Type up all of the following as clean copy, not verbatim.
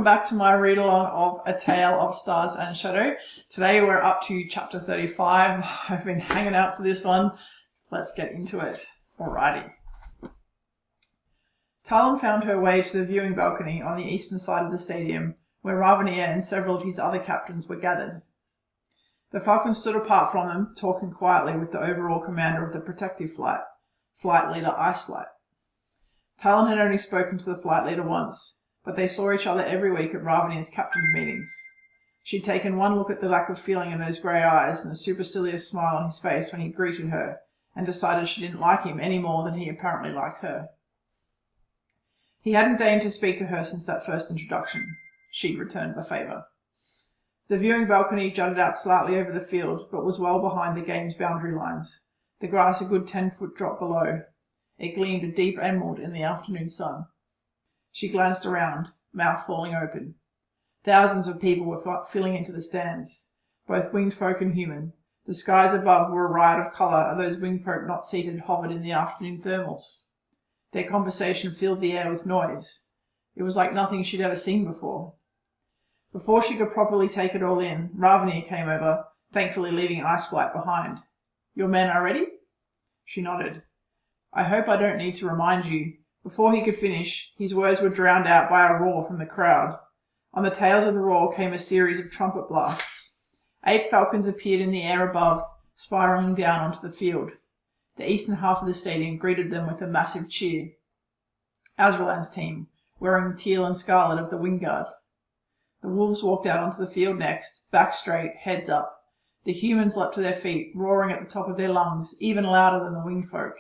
welcome back to my read-along of A Tale of Stars and Shadow. Today we're up to chapter 35. I've been hanging out for this one. Let's get into it. Alrighty. Talon found her way to the viewing balcony on the eastern side of the stadium, where Ravanier and several of his other captains were gathered. The Falcon stood apart from them, talking quietly with the overall commander of the protective flight, Flight Leader Iceflight. Talon had only spoken to the flight leader once, but they saw each other every week at Ravenier's captains' meetings. She'd taken one look at the lack of feeling in those grey eyes and the supercilious smile on his face when he greeted her, and decided she didn't like him any more than he apparently liked her. He hadn't deigned to speak to her since that first introduction. She'd returned the favour. The viewing balcony jutted out slightly over the field, but was well behind the game's boundary lines, the grass a good 10-foot drop below. It gleamed a deep emerald in the afternoon sun. She glanced around, mouth falling open. Thousands of people were filling into the stands, both winged folk and human. The skies above were a riot of colour, and those winged folk not seated hovered in the afternoon thermals. Their conversation filled the air with noise. It was like nothing she'd ever seen before. Before she could properly take it all in, Ravanier came over, thankfully leaving Iceflight behind. "Your men are ready?" She nodded. "I hope I don't need to remind you." Before he could finish, his words were drowned out by a roar from the crowd. On the tails of the roar came a series of trumpet blasts. 8 falcons appeared in the air above, spiralling down onto the field. The eastern half of the stadium greeted them with a massive cheer. Azralan's team, wearing the teal and scarlet of the Wingguard. The wolves walked out onto the field next, back straight, heads up. The humans leapt to their feet, roaring at the top of their lungs, even louder than the winged folk.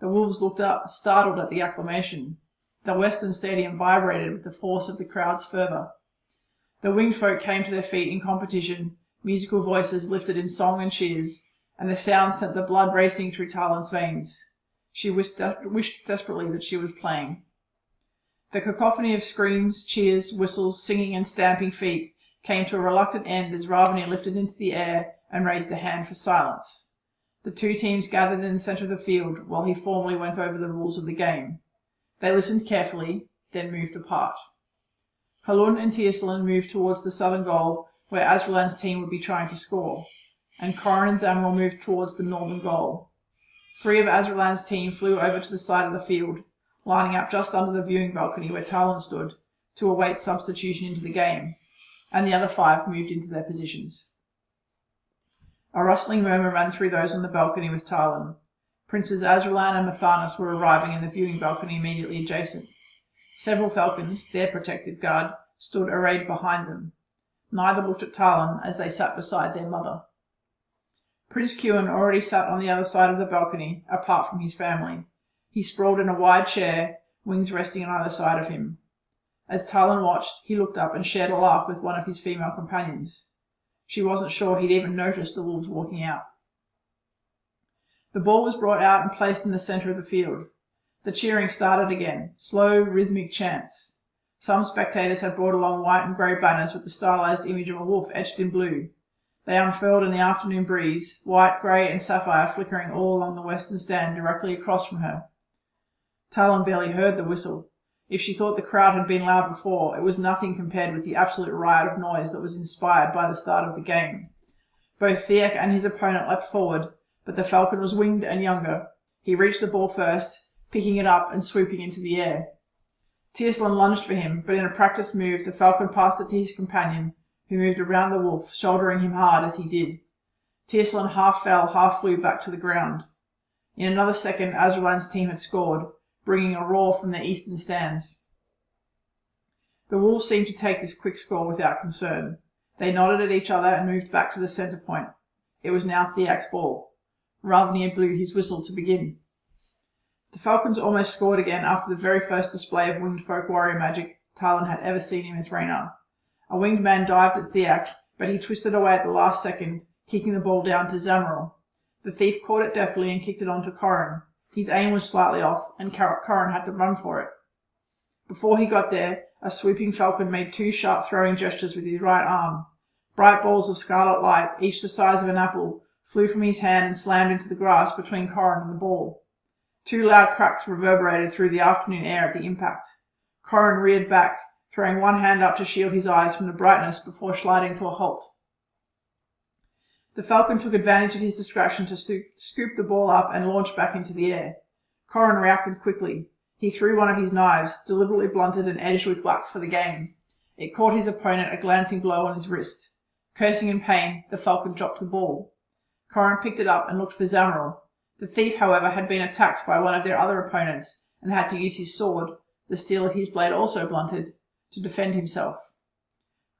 The wolves looked up, startled at the acclamation. The western stadium vibrated with the force of the crowd's fervour. The winged folk came to their feet in competition, musical voices lifted in song and cheers, and the sound sent the blood racing through Talon's veins. She wished desperately that she was playing. The cacophony of screams, cheers, whistles, singing and stamping feet came to a reluctant end as Ravanier lifted into the air and raised a hand for silence. The 2 teams gathered in the centre of the field while he formally went over the rules of the game. They listened carefully, then moved apart. Halun and Tiercelin moved towards the southern goal where Azralan's team would be trying to score, and Corin and Zamril moved towards the northern goal. 3 of Azralan's team flew over to the side of the field, lining up just under the viewing balcony where Talon stood, to await substitution into the game, and the other 5 moved into their positions. A rustling murmur ran through those on the balcony with Talon. Princes Azralan and Mithranar were arriving in the viewing balcony immediately adjacent. Several falcons, their protective guard, stood arrayed behind them. Neither looked at Talon as they sat beside their mother. Prince Kuan already sat on the other side of the balcony, apart from his family. He sprawled in a wide chair, wings resting on either side of him. As Talon watched, he looked up and shared a laugh with one of his female companions. She wasn't sure he'd even noticed the wolves walking out. The ball was brought out and placed in the centre of the field. The cheering started again, slow, rhythmic chants. Some spectators had brought along white and grey banners with the stylized image of a wolf etched in blue. They unfurled in the afternoon breeze, white, grey and sapphire flickering all along the western stand directly across from her. Talon barely heard the whistle. If she thought the crowd had been loud before, it was nothing compared with the absolute riot of noise that was inspired by the start of the game. Both Theak and his opponent leapt forward, but the falcon was winged and younger. He reached the ball first, picking it up and swooping into the air. Tiercelin lunged for him, but in a practiced move the falcon passed it to his companion, who moved around the wolf, shouldering him hard as he did. Tiercelin half fell, half flew back to the ground. In another second Azralan's team had scored, bringing a roar from the eastern stands. The wolves seemed to take this quick score without concern. They nodded at each other and moved back to the centre point. It was now Theak's ball. Ravanier blew his whistle to begin. The falcons almost scored again after the very first display of winged folk warrior magic Talon had ever seen in Mithranar. A winged man dived at Theak, but he twisted away at the last second, kicking the ball down to Zamril. The thief caught it deftly and kicked it onto Corin. His aim was slightly off, and Corin had to run for it. Before he got there, a swooping falcon made 2 sharp throwing gestures with his right arm. Bright balls of scarlet light, each the size of an apple, flew from his hand and slammed into the grass between Corin and the ball. 2 loud cracks reverberated through the afternoon air at the impact. Corin reared back, throwing one hand up to shield his eyes from the brightness before sliding to a halt. The falcon took advantage of his distraction to scoop the ball up and launch back into the air. Corin reacted quickly. He threw one of his knives, deliberately blunted and edged with wax for the game. It caught his opponent a glancing blow on his wrist. Cursing in pain, the falcon dropped the ball. Corin picked it up and looked for Zamril. The thief, however, had been attacked by one of their other opponents and had to use his sword, the steel of his blade also blunted, to defend himself.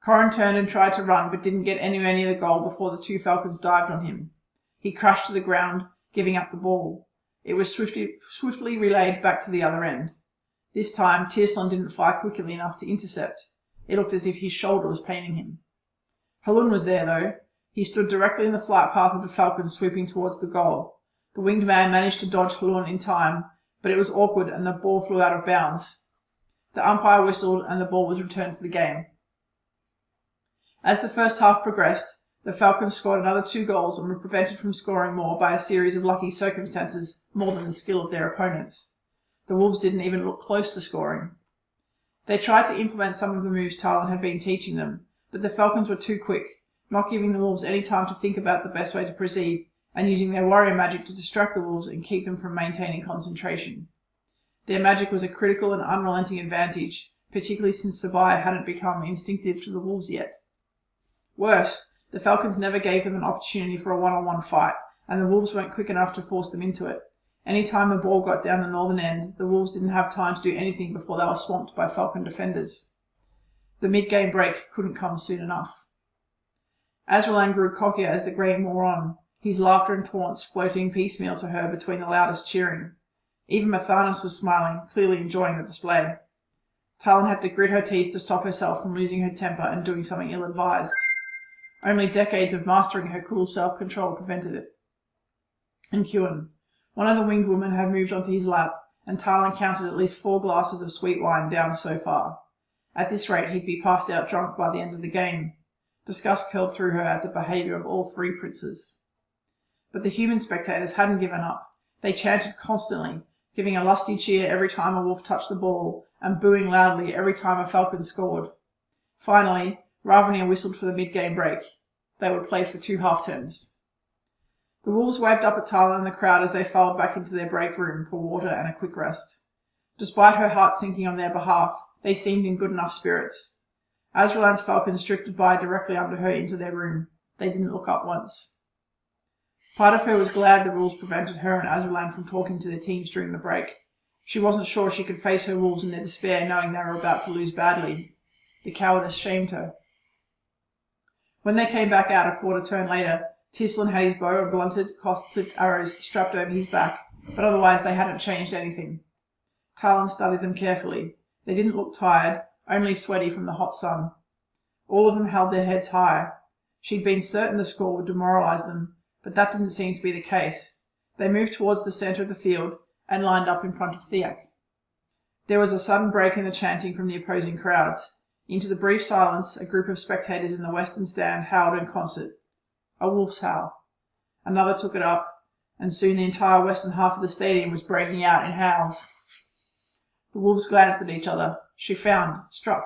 Corin turned and tried to run, but didn't get anywhere near the goal before the two falcons dived on him. He crashed to the ground, giving up the ball. It was swiftly relayed back to the other end. This time, Tirslin didn't fire quickly enough to intercept. It looked as if his shoulder was paining him. Halun was there, though. He stood directly in the flight path of the falcon sweeping towards the goal. The winged man managed to dodge Halun in time, but it was awkward and the ball flew out of bounds. The umpire whistled and the ball was returned to the game. As the first half progressed, the Falcons scored another 2 goals and were prevented from scoring more by a series of lucky circumstances more than the skill of their opponents. The Wolves didn't even look close to scoring. They tried to implement some of the moves Talon had been teaching them, but the Falcons were too quick, not giving the Wolves any time to think about the best way to proceed, and using their warrior magic to distract the Wolves and keep them from maintaining concentration. Their magic was a critical and unrelenting advantage, particularly since Sabaya hadn't become instinctive to the Wolves yet. Worse, the Falcons never gave them an opportunity for a one-on-one fight, and the Wolves weren't quick enough to force them into it. Any time the ball got down the northern end, the Wolves didn't have time to do anything before they were swamped by Falcon defenders. The mid-game break couldn't come soon enough. Azralan grew cockier as the game wore on, his laughter and taunts floating piecemeal to her between the loudest cheering. Even Mithranar was smiling, clearly enjoying the display. Talon had to grit her teeth to stop herself from losing her temper and doing something ill-advised. Only decades of mastering her cool self-control prevented it. And Kuan. One of the winged women had moved onto his lap, and Talon counted at least 4 glasses of sweet wine down so far. At this rate, he'd be passed out drunk by the end of the game. Disgust curled through her at the behaviour of all 3 princes. But the human spectators hadn't given up. They chanted constantly, giving a lusty cheer every time a wolf touched the ball, and booing loudly every time a falcon scored. Finally, Ravania whistled for the mid-game break. They would play for 2 half-turns. The Wolves waved up at Talon and the crowd as they filed back into their break room for water and a quick rest. Despite her heart sinking on their behalf, they seemed in good enough spirits. Azralan's falcons drifted by directly under her into their room. They didn't look up once. Part of her was glad the rules prevented her and Azralan from talking to their teams during the break. She wasn't sure she could face her Wolves in their despair knowing they were about to lose badly. The cowardice shamed her. When they came back out a quarter turn later, Tirslin had his bow of blunted, cross-tipped arrows strapped over his back, but otherwise they hadn't changed anything. Talon studied them carefully. They didn't look tired, only sweaty from the hot sun. All of them held their heads high. She'd been certain the score would demoralize them, but that didn't seem to be the case. They moved towards the centre of the field and lined up in front of Theak. There was a sudden break in the chanting from the opposing crowds. Into the brief silence, a group of spectators in the western stand howled in concert. A wolf's howl. Another took it up, and soon the entire western half of the stadium was breaking out in howls. The wolves glanced at each other. She found, struck.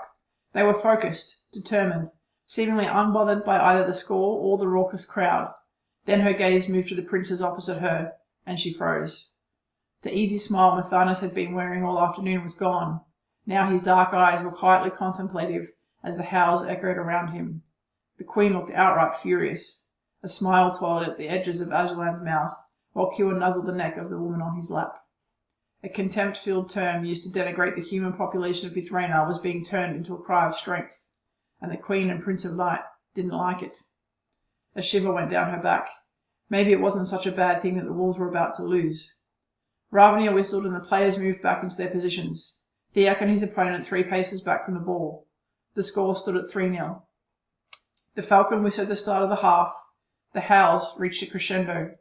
They were focused, determined, seemingly unbothered by either the score or the raucous crowd. Then her gaze moved to the princes opposite her, and she froze. The easy smile Mithranar had been wearing all afternoon was gone. Now his dark eyes were quietly contemplative as the howls echoed around him. The queen looked outright furious. A smile toiled at the edges of Azralan's mouth, while Kuan nuzzled the neck of the woman on his lap. A contempt-filled term used to denigrate the human population of Mithranar was being turned into a cry of strength, and the queen and prince of light didn't like it. A shiver went down her back. Maybe it wasn't such a bad thing that the wolves were about to lose. Ravania whistled and the players moved back into their positions. Theak and his opponent 3 paces back from the ball. The score stood at 3-0. The falcon whistled the start of the half. The howls reached a crescendo.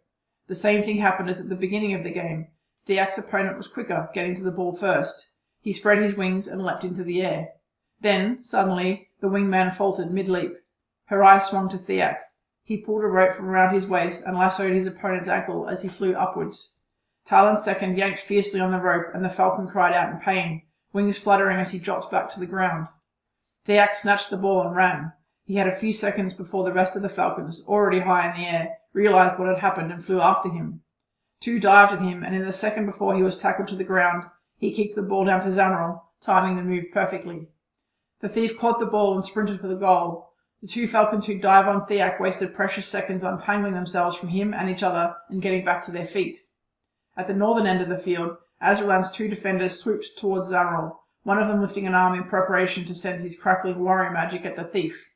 The same thing happened as at the beginning of the game. Theak's opponent was quicker, getting to the ball first. He spread his wings and leapt into the air. Then, suddenly, the wingman faltered mid-leap. Her eyes swung to Theak. He pulled a rope from around his waist and lassoed his opponent's ankle as he flew upwards. Talon's second yanked fiercely on the rope and the falcon cried out in pain, wings fluttering as he dropped back to the ground. Theak snatched the ball and ran. He had a few seconds before the rest of the falcons, already high in the air, realized what had happened and flew after him. 2 dived at him, and in the second before he was tackled to the ground, he kicked the ball down to Zamril, timing the move perfectly. The thief caught the ball and sprinted for the goal. The 2 falcons who dived on Theak wasted precious seconds untangling themselves from him and each other and getting back to their feet. At the northern end of the field, Azralan's 2 defenders swooped towards Zamril, one of them lifting an arm in preparation to send his crackling warrior magic at the thief.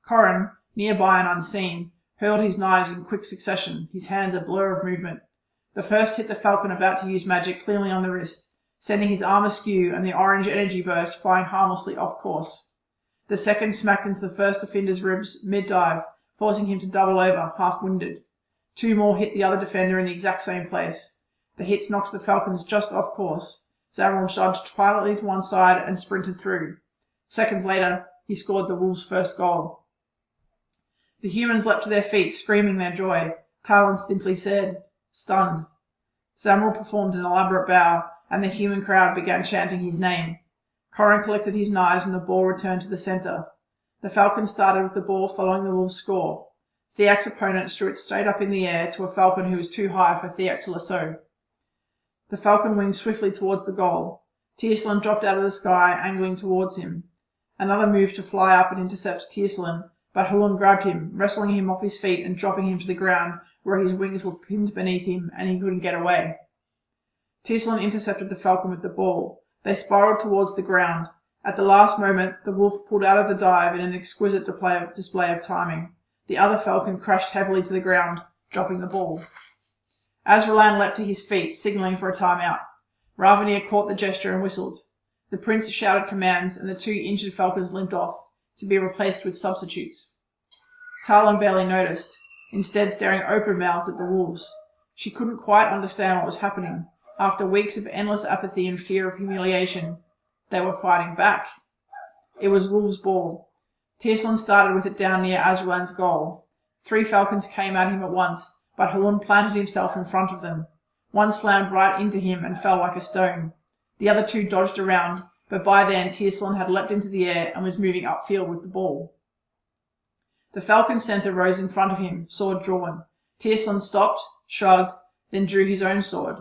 Corrin, nearby and unseen, hurled his knives in quick succession, his hands a blur of movement. The first hit the falcon about to use magic cleanly on the wrist, sending his arm askew and the orange energy burst flying harmlessly off course. The second smacked into the first defender's ribs mid-dive, forcing him to double over, half-winded. 2 more hit the other defender in the exact same place. The hits knocked the falcons just off course. Zamril dodged violently to one side and sprinted through. Seconds later, he scored the Wolves' first goal. The humans leapt to their feet, screaming their joy. Talon simply said, "Stunned." Zamril performed an elaborate bow, and the human crowd began chanting his name. Corrin collected his knives and the ball returned to the centre. The falcons started with the ball following the Wolves' score. Theak's opponent threw it straight up in the air to a falcon who was too high for Theak to lasso. The falcon winged swiftly towards the goal. Tiercelin dropped out of the sky, angling towards him. Another moved to fly up and intercept Tiercelin, but Hulun grabbed him, wrestling him off his feet and dropping him to the ground, where his wings were pinned beneath him and he couldn't get away. Tiercelin intercepted the falcon with the ball. They spiraled towards the ground. At the last moment, the wolf pulled out of the dive in an exquisite display of timing. The other falcon crashed heavily to the ground, dropping the ball. Azralan leapt to his feet, signalling for a timeout. Ravenir caught the gesture and whistled. The prince shouted commands, and the 2 injured falcons limped off, to be replaced with substitutes. Talon barely noticed, instead staring open-mouthed at the wolves. She couldn't quite understand what was happening. After weeks of endless apathy and fear of humiliation, they were fighting back. It was Wolves' ball. Tiercelin started with it down near Azralan's goal. 3 falcons came at him at once, but Hulun planted himself in front of them. One slammed right into him and fell like a stone. The other 2 dodged around, but by then Tiercelin had leapt into the air and was moving upfield with the ball. The falcon's centre rose in front of him, sword drawn. Tiercelin stopped, shrugged, then drew his own sword.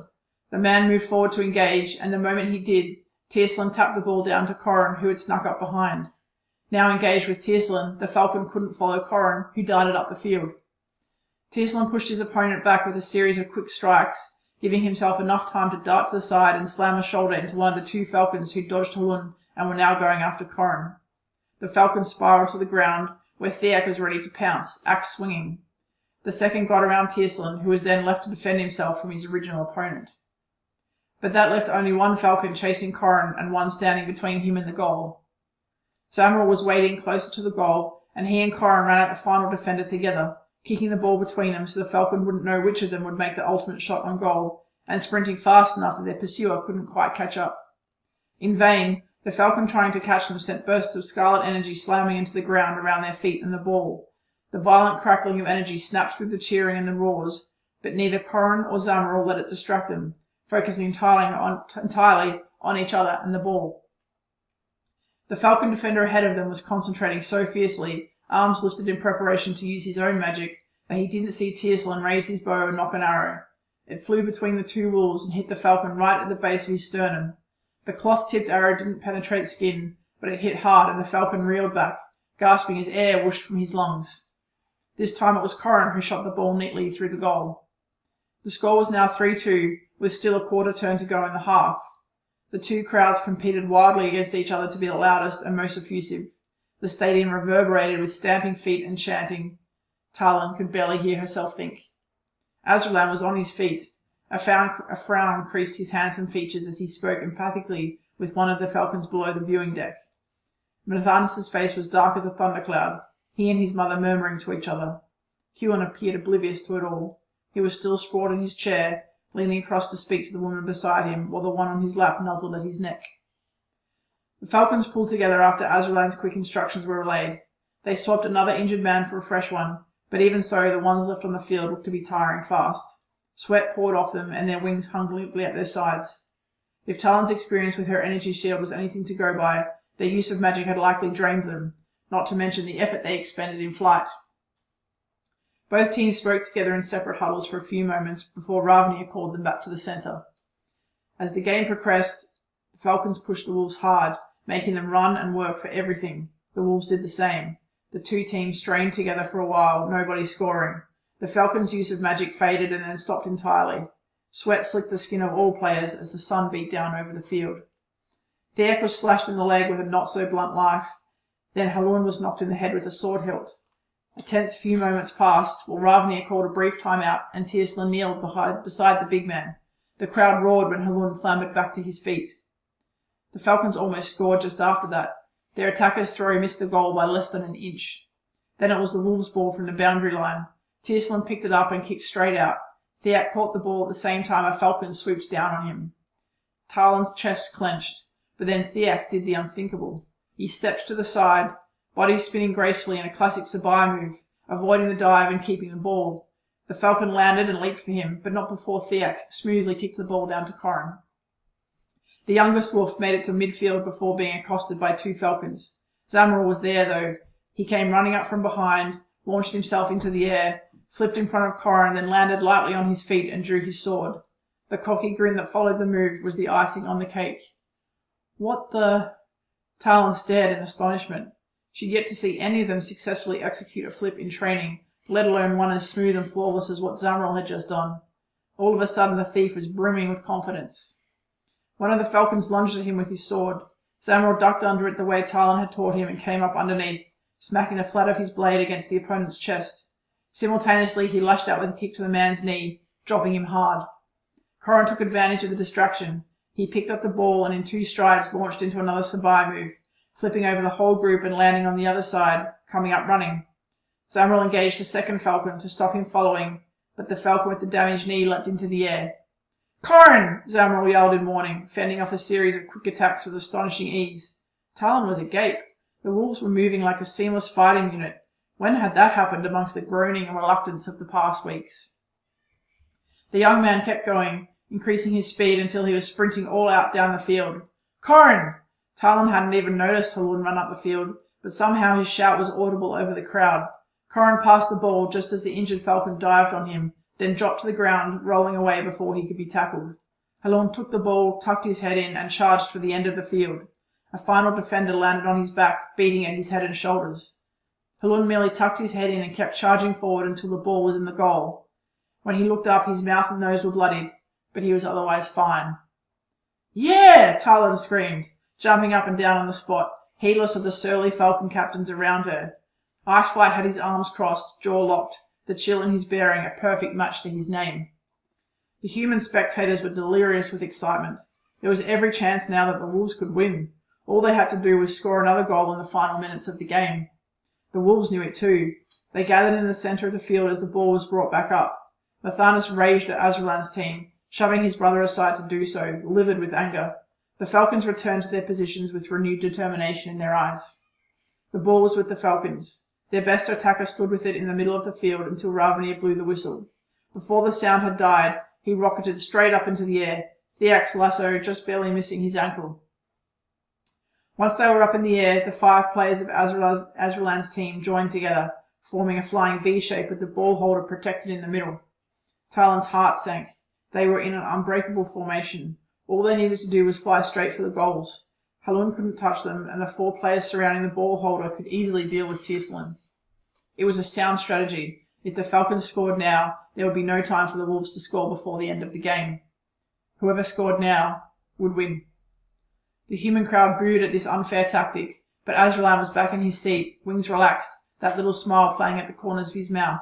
The man moved forward to engage, and the moment he did, Tiercelin tapped the ball down to Corrin, who had snuck up behind. Now engaged with Tiercelin, the falcon couldn't follow Corrin, who darted up the field. Tiercelin pushed his opponent back with a series of quick strikes, giving himself enough time to dart to the side and slam a shoulder into one of the 2 falcons who dodged Hulun and were now going after Corrin. The falcon spiraled to the ground, where Theak was ready to pounce, axe swinging. The second got around Tiercelin, who was then left to defend himself from his original opponent. But that left only 1 falcon chasing Corrin and 1 standing between him and the goal. Zamril was waiting closer to the goal, and he and Corrin ran at the final defender together, kicking the ball between them so the falcon wouldn't know which of them would make the ultimate shot on goal, and sprinting fast enough that their pursuer couldn't quite catch up. In vain, the falcon trying to catch them sent bursts of scarlet energy slamming into the ground around their feet and the ball. The violent crackling of energy snapped through the cheering and the roars, but neither Corrin or Zamril let it distract them, focusing entirely on each other and the ball. The falcon defender ahead of them was concentrating so fiercely, arms lifted in preparation to use his own magic, that he didn't see Tiercelin raise his bow and knock an arrow. It flew between the 2 wolves and hit the falcon right at the base of his sternum. The cloth-tipped arrow didn't penetrate skin, but it hit hard and the falcon reeled back, gasping as air whooshed from his lungs. This time it was Corrin who shot the ball neatly through the goal. The score was now 3-2, with still a quarter turn to go in the half. The 2 crowds competed wildly against each other to be the loudest and most effusive. The stadium reverberated with stamping feet and chanting. Talon could barely hear herself think. Azralan was on his feet. A frown creased his handsome features as he spoke emphatically with one of the falcons below the viewing deck. Mithranar's face was dark as a thundercloud, he and his mother murmuring to each other. Huon appeared oblivious to it all. He was still sprawled in his chair, leaning across to speak to the woman beside him, while the one on his lap nuzzled at his neck. The falcons pulled together after Azralan's quick instructions were relayed. They swapped another injured man for a fresh one, but even so the ones left on the field looked to be tiring fast. Sweat poured off them, and their wings hung limply at their sides. If Talon's experience with her energy shield was anything to go by, Their use of magic had likely drained them, not to mention the effort they expended in flight. Both teams spoke together in separate huddles for a few moments before Ravnia called them back to the centre. As the game progressed, the Falcons pushed the Wolves hard, making them run and work for everything. The Wolves did the same. The two teams strained together for a while, nobody scoring. The Falcons' use of magic faded and then stopped entirely. Sweat slicked the skin of all players as the sun beat down over the field. Theak was slashed in the leg with a not-so-blunt knife. Then Halun was knocked in the head with a sword hilt. A tense few moments passed while Ravnia called a brief timeout and Tirslan kneeled beside the big man. The crowd roared when Halun clambered back to his feet. The Falcons almost scored just after that. Their attacker's throw missed the goal by less than an inch. Then it was the Wolves' ball from the boundary line. Tirslan picked it up and kicked straight out. Theak caught the ball at the same time a Falcon swooped down on him. Talon's chest clenched, but then Theak did the unthinkable. He stepped to the side, body spinning gracefully in a classic Sabai move, avoiding the dive and keeping the ball. The Falcon landed and leaped for him, but not before Theak smoothly kicked the ball down to Corin. The youngest wolf made it to midfield before being accosted by two Falcons. Zamrul was there, though. He came running up from behind, launched himself into the air, flipped in front of Corin, then landed lightly on his feet and drew his sword. The cocky grin that followed the move was the icing on the cake. What the... Talon stared in astonishment. She'd yet to see any of them successfully execute a flip in training, let alone one as smooth and flawless as what Zamrul had just done. All of a sudden the thief was brimming with confidence. One of the Falcons lunged at him with his sword. Zamrul ducked under it the way Talon had taught him and came up underneath, smacking the flat of his blade against the opponent's chest. Simultaneously he lashed out with a kick to the man's knee, dropping him hard. Corin took advantage of the distraction. He picked up the ball and in 2 strides launched into another Sabai move, flipping over the whole group and landing on the other side, coming up running. Zamrul engaged the second Falcon to stop him following, but the Falcon with the damaged knee leapt into the air. "Corin!" Zamrul yelled in warning, fending off a series of quick attacks with astonishing ease. Talon was agape. The wolves were moving like a seamless fighting unit. When had that happened amongst the groaning and reluctance of the past weeks? The young man kept going, increasing his speed until he was sprinting all out down the field. "Corin!" Talon hadn't even noticed Halun run up the field, but somehow his shout was audible over the crowd. Corin passed the ball just as the injured Falcon dived on him, then dropped to the ground, rolling away before he could be tackled. Halun took the ball, tucked his head in, and charged for the end of the field. A final defender landed on his back, beating at his head and shoulders. Halun merely tucked his head in and kept charging forward until the ball was in the goal. When he looked up, his mouth and nose were bloodied, but he was otherwise fine. "Yeah!" Talon screamed, jumping up and down on the spot, heedless of the surly Falcon captains around her. Iceflight had his arms crossed, jaw locked, the chill in his bearing a perfect match to his name. The human spectators were delirious with excitement. There was every chance now that the Wolves could win. All they had to do was score another goal in the final minutes of the game. The Wolves knew it too. They gathered in the centre of the field as the ball was brought back up. Mithranar raged at Azralan's team, shoving his brother aside to do so, livid with anger. The Falcons returned to their positions with renewed determination in their eyes. The ball was with the Falcons. Their best attacker stood with it in the middle of the field until Ravnia blew the whistle. Before the sound had died, he rocketed straight up into the air, Theak's lasso just barely missing his ankle. Once they were up in the air, the 5 players of Azralan's team joined together, forming a flying V-shape with the ball holder protected in the middle. Talon's heart sank. They were in an unbreakable formation. All they needed to do was fly straight for the goals. Halun couldn't touch them, and the 4 players surrounding the ball holder could easily deal with Tirslan. It was a sound strategy. If the Falcons scored now, there would be no time for the Wolves to score before the end of the game. Whoever scored now would win. The human crowd booed at this unfair tactic, but Azralan was back in his seat, wings relaxed, that little smile playing at the corners of his mouth.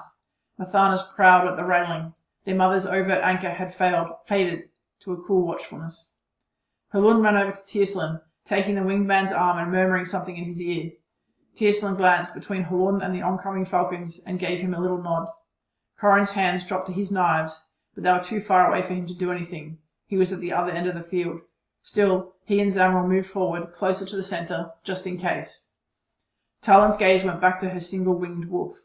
Mithranar's proud at the railing. Their mother's overt anchor had faded to a cool watchfulness. Halun ran over to Tirslan, taking the winged man's arm and murmuring something in his ear. Tirslan glanced between Halun and the oncoming Falcons and gave him a little nod. Corin's hands dropped to his knives, but they were too far away for him to do anything. He was at the other end of the field. Still, he and Zamrul moved forward, closer to the centre, just in case. Talon's gaze went back to her single-winged wolf.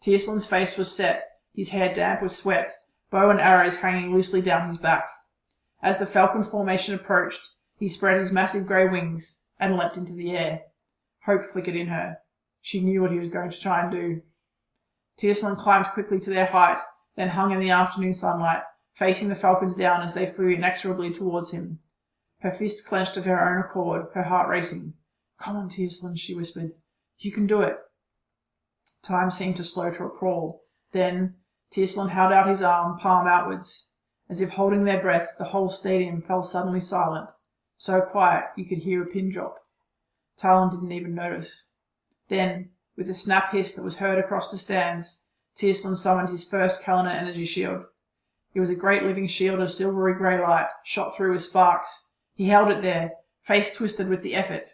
Tirslan's face was set, his hair damp with sweat, bow and arrows hanging loosely down his back. As the Falcon formation approached, he spread his massive grey wings, and leapt into the air. Hope flickered in her. She knew what he was going to try and do. Tierslin climbed quickly to their height, then hung in the afternoon sunlight, facing the falcons down as they flew inexorably towards him. Her fist clenched of her own accord, her heart racing. "Come on, Tierslin," she whispered. "You can do it." Time seemed to slow to a crawl. Then Tierslin held out his arm, palm outwards. As if holding their breath, the whole stadium fell suddenly silent. So quiet you could hear a pin drop. Talon didn't even notice. Then, with a snap hiss that was heard across the stands, Tierslin summoned his first Kalina energy shield. It was a great living shield of silvery grey light, shot through with sparks. He held it there, face twisted with the effort.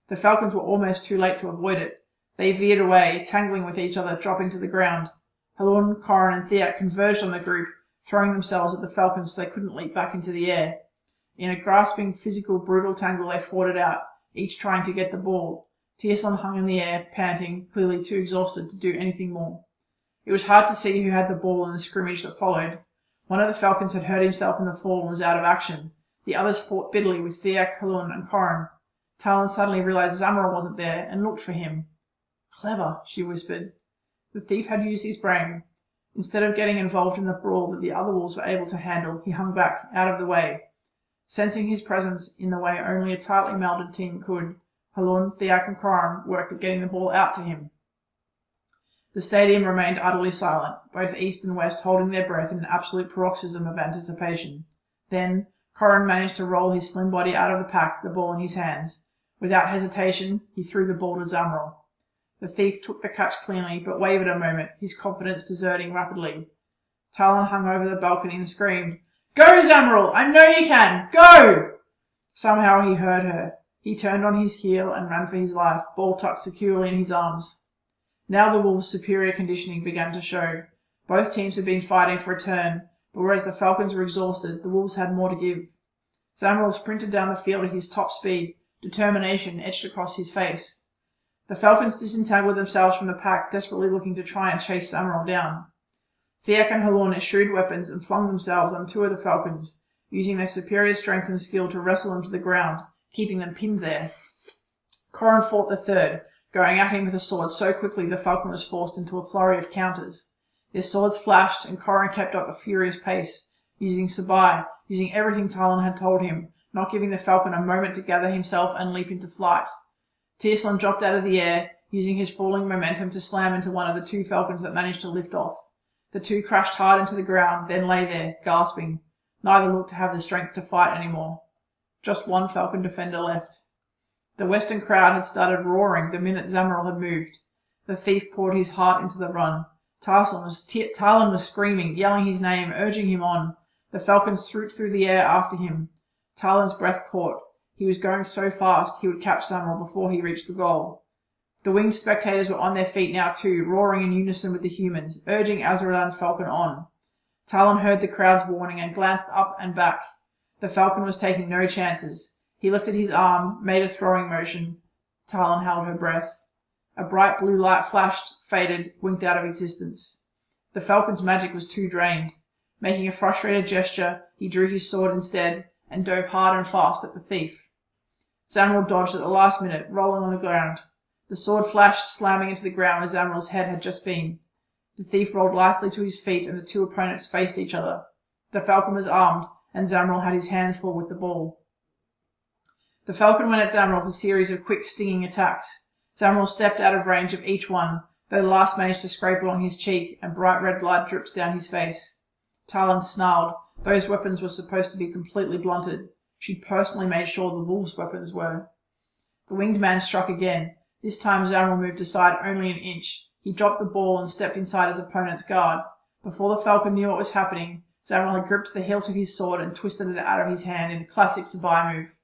The falcons were almost too late to avoid it. They veered away, tangling with each other, dropping to the ground. Halun, Corin, and Theak converged on the group, throwing themselves at the falcons so they couldn't leap back into the air. In a grasping, physical, brutal tangle they fought it out, each trying to get the ball. Tierslin hung in the air, panting, clearly too exhausted to do anything more. It was hard to see who had the ball in the scrimmage that followed. One of the falcons had hurt himself in the fall and was out of action. The others fought bitterly with Theak, Halun, and Corin. Talon suddenly realized Zamril wasn't there and looked for him. "Clever," she whispered. The thief had used his brain. Instead of getting involved in the brawl that the other wolves were able to handle, he hung back, out of the way. Sensing his presence in the way only a tightly melded team could, Halun, Theak, and Corin worked at getting the ball out to him. The stadium remained utterly silent, both east and west holding their breath in an absolute paroxysm of anticipation. Then Corin managed to roll his slim body out of the pack, the ball in his hands. Without hesitation, he threw the ball to Zamril. The thief took the catch cleanly, but wavered a moment, his confidence deserting rapidly. Talon hung over the balcony and screamed, "Go, Zamril! I know you can! Go!" Somehow he heard her. He turned on his heel and ran for his life, ball tucked securely in his arms. Now the wolves' superior conditioning began to show. Both teams had been fighting for a turn, but whereas the falcons were exhausted, the wolves had more to give. Zamril sprinted down the field at his top speed, determination etched across his face. The falcons disentangled themselves from the pack, desperately looking to try and chase Zamril down. Theak and Halun eschewed weapons and flung themselves on two of the falcons, using their superior strength and skill to wrestle them to the ground, keeping them pinned there. Corin fought the third, going at him with a sword so quickly the falcon was forced into a flurry of counters. Their swords flashed, and Corin kept up a furious pace, using Sabai, using everything Talon had told him, not giving the falcon a moment to gather himself and leap into flight. Tierslin dropped out of the air, using his falling momentum to slam into one of the two falcons that managed to lift off. The two crashed hard into the ground, then lay there, gasping. Neither looked to have the strength to fight anymore. Just one falcon defender left. The western crowd had started roaring the minute Zamril had moved. The thief poured his heart into the run. Talon was screaming, yelling his name, urging him on. The falcons swooped through the air after him. Talon's breath caught. He was going so fast he would catch Zamril before he reached the goal. The winged spectators were on their feet now too, roaring in unison with the humans, urging Azraelan's falcon on. Talon heard the crowd's warning and glanced up and back. The falcon was taking no chances. He lifted his arm, made a throwing motion. Talon held her breath. A bright blue light flashed, faded, winked out of existence. The falcon's magic was too drained. Making a frustrated gesture, he drew his sword instead, and dove hard and fast at the thief. Zamril dodged at the last minute, rolling on the ground. The sword flashed, slamming into the ground where Zamril's head had just been. The thief rolled lithely to his feet, and the two opponents faced each other. The falcon was armed, and Zamril had his hands full with the ball. The falcon went at Zamril with a series of quick, stinging attacks. Zamril stepped out of range of each one, though the last managed to scrape along his cheek, and bright red blood dripped down his face. Talon snarled. Those weapons were supposed to be completely blunted. She'd personally made sure the wolves' weapons were. The winged man struck again. This time Zamril moved aside only an inch. He dropped the ball and stepped inside his opponent's guard. Before the falcon knew what was happening, Zamril had gripped the hilt of his sword and twisted it out of his hand in a classic Sabai move.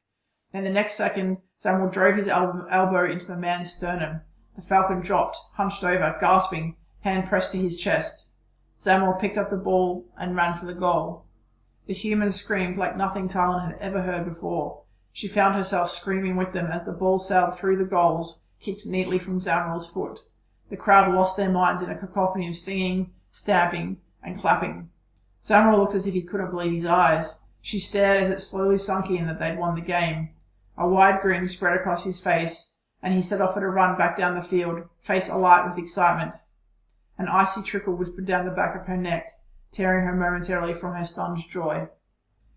Then the next second, Zamril drove his elbow into the man's sternum. The falcon dropped, hunched over, gasping, hand pressed to his chest. Zamril picked up the ball and ran for the goal. The human screamed like nothing Talon had ever heard before. She found herself screaming with them as the ball sailed through the goals, kicked neatly from Zamril's foot. The crowd lost their minds in a cacophony of singing, stamping, and clapping. Zamril looked as if he couldn't believe his eyes. She stared as it slowly sunk in that they'd won the game. A wide grin spread across his face, and he set off at a run back down the field, face alight with excitement. An icy trickle whispered down the back of her neck, tearing her momentarily from her stunned joy.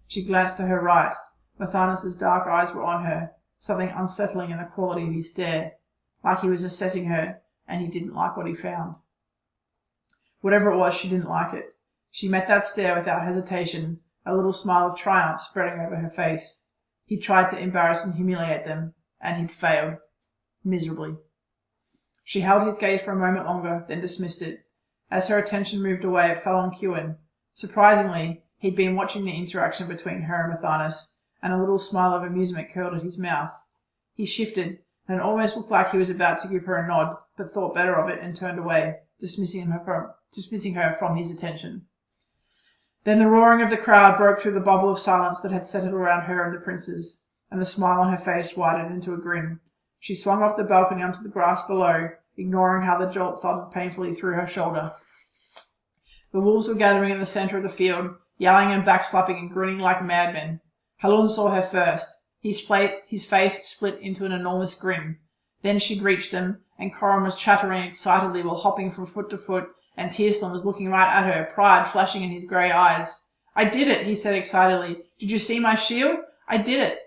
She glanced to her right. Mithranar's dark eyes were on her, something unsettling in the quality of his stare, like he was assessing her, and he didn't like what he found. Whatever it was, she didn't like it. She met that stare without hesitation, a little smile of triumph spreading over her face. He'd tried to embarrass and humiliate them, and he'd failed. Miserably. She held his gaze for a moment longer, then dismissed it. As her attention moved away, it fell on Kewin. Surprisingly, he'd been watching the interaction between her and Mithranar, and a little smile of amusement curled at his mouth. He shifted, and it almost looked like he was about to give her a nod, but thought better of it and turned away, dismissing her from his attention. Then the roaring of the crowd broke through the bubble of silence that had settled around her and the princes, and the smile on her face widened into a grin. She swung off the balcony onto the grass below, ignoring how the jolt thudded painfully through her shoulder. The wolves were gathering in the centre of the field, yelling and backslapping and grinning like madmen. Halun saw her first. His face split into an enormous grin. Then she'd reached them, and Corin was chattering excitedly while hopping from foot to foot, and Tierslin was looking right at her, pride flashing in his grey eyes. "I did it," he said excitedly. "Did you see my shield? I did it."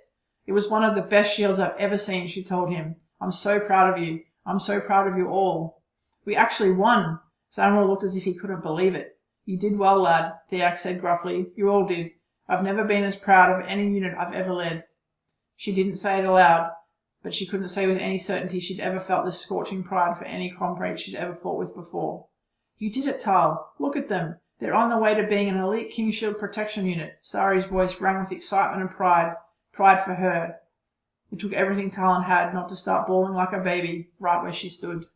"It was one of the best shields I've ever seen," she told him. "I'm so proud of you. I'm so proud of you all." "We actually won." Samuel looked as if he couldn't believe it. "You did well, lad," Theak said gruffly. "You all did. I've never been as proud of any unit I've ever led." She didn't say it aloud, but she couldn't say with any certainty she'd ever felt this scorching pride for any comrade she'd ever fought with before. "You did it, Tal. Look at them. They're on their way to being an elite King Shield protection unit." Sari's voice rang with excitement and pride. Pride for her. It took everything Talon had not to start bawling like a baby right where she stood.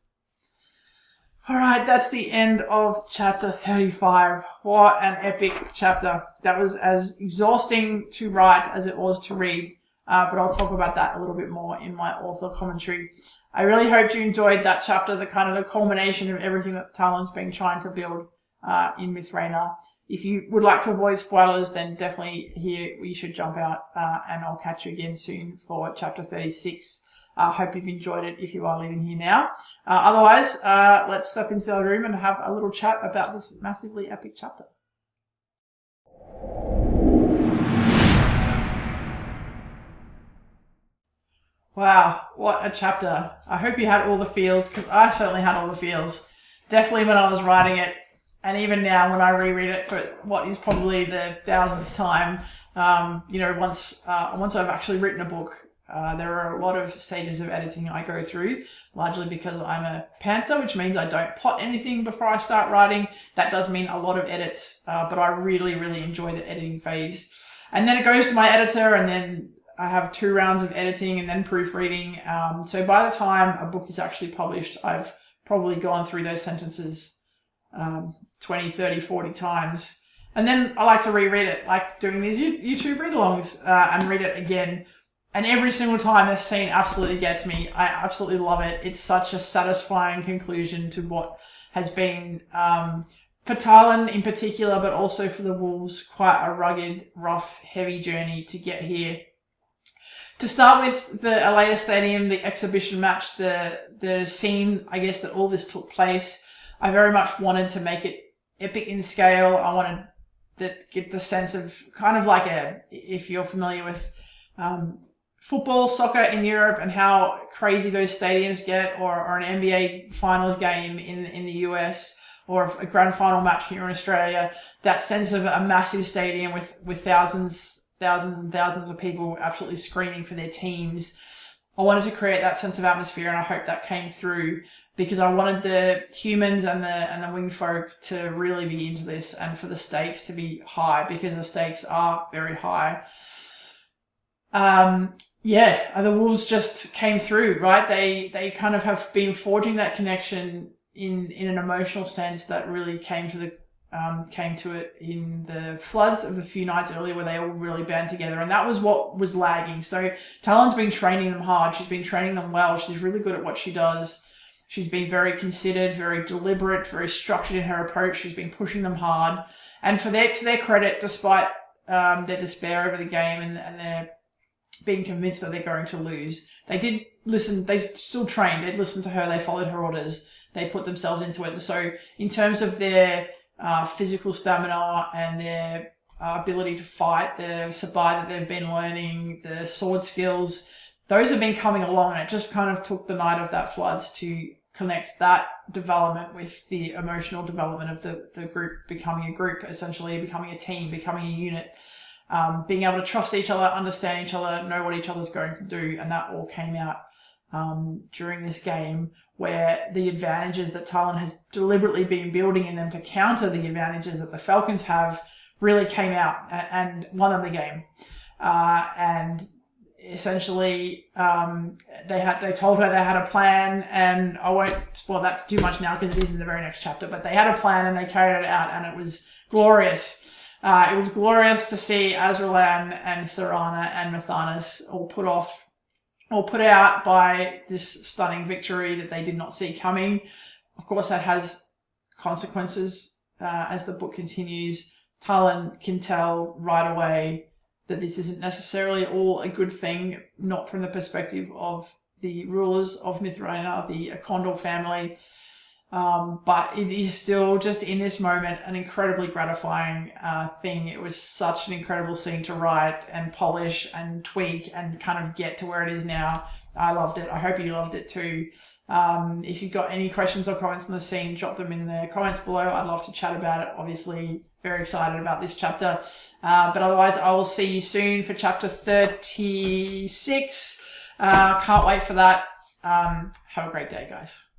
Alright, that's the end of chapter 35. What an epic chapter. That was as exhausting to write as it was to read. But I'll talk about that a little bit more in my author commentary. I really hope you enjoyed that chapter, the culmination of everything that Talon's been trying to build in Mithranar. If you would like to avoid spoilers, then definitely here you should jump out, and I'll catch you again soon for chapter 36. I hope you've enjoyed it if you are leaving here now. Otherwise, let's step into the room and have a little chat about this massively epic chapter. Wow, what a chapter. I hope you had all the feels, because I certainly had all the feels. Definitely when I was writing it, and even now when I reread it for what is probably the 1000th time, once I've actually written a book, there are a lot of stages of editing I go through, largely because I'm a pantser, which means I don't plot anything before I start writing. That does mean a lot of edits, but I really, really enjoy the editing phase. And then it goes to my editor, and then I have 2 rounds of editing and then proofreading. So by the time a book is actually published, I've probably gone through those sentences 20, 30, 40 times. And then I like to reread it, like doing these YouTube read-alongs, and read it again. And every single time this scene absolutely gets me. I absolutely love it. It's such a satisfying conclusion to what has been, for Talon in particular, but also for the Wolves, quite a rugged, rough, heavy journey to get here. To start with, the Alleya Stadium, the exhibition match, the scene, I guess, that all this took place, I very much wanted to make it epic in scale. I wanted to get the sense of kind of like if you're familiar with football, soccer in Europe and how crazy those stadiums get, or an NBA finals game in the US, or a grand final match here in Australia, that sense of a massive stadium with thousands and thousands of people absolutely screaming for their teams. I wanted to create that sense of atmosphere, and I hope that came through, because I wanted the humans and the winged folk to really be into this, and for the stakes to be high, because the stakes are very high. The Wolves just came through, right? They kind of have been forging that connection in an emotional sense that really came to it in the floods of the few nights earlier, where they all really band together, and that was what was lagging. So Talon's been training them hard. She's been training them well. She's really good at what she does. She's been very considered, very deliberate, very structured in her approach. She's been pushing them hard, and to their credit, despite their despair over the game and their being convinced that they're going to lose. They did listen, they still trained, they'd listened to her, they followed her orders, they put themselves into it. And so in terms of their physical stamina and their ability to fight, the sabai that they've been learning, the sword skills, those have been coming along, and it just kind of took the night of that floods to connect that development with the emotional development of the group becoming a group, essentially becoming a team, becoming a unit, being able to trust each other, understand each other, know what each other's going to do. And that all came out during this game, where the advantages that Talon has deliberately been building in them to counter the advantages that the Falcons have really came out and won them the game. And essentially, they told her they had a plan, and I won't spoil that too much now because it is in the very next chapter, but they had a plan and they carried it out, and it was glorious. It was glorious to see Azralan and Sarana and Mithranar all put out by this stunning victory that they did not see coming. Of course, that has consequences as the book continues. Talon can tell right away that this isn't necessarily all a good thing, not from the perspective of the rulers of Mithranar, the Condor family, but it is still just in this moment an incredibly gratifying thing. It was such an incredible scene to write and polish and tweak and kind of get to where it is now. I loved it. I hope you loved it too. If you've got any questions or comments on the scene, drop them in the comments below. I'd love to chat about it. Obviously, very excited about this chapter. But otherwise, I will see you soon for chapter 36. Can't wait for that. Have a great day, guys.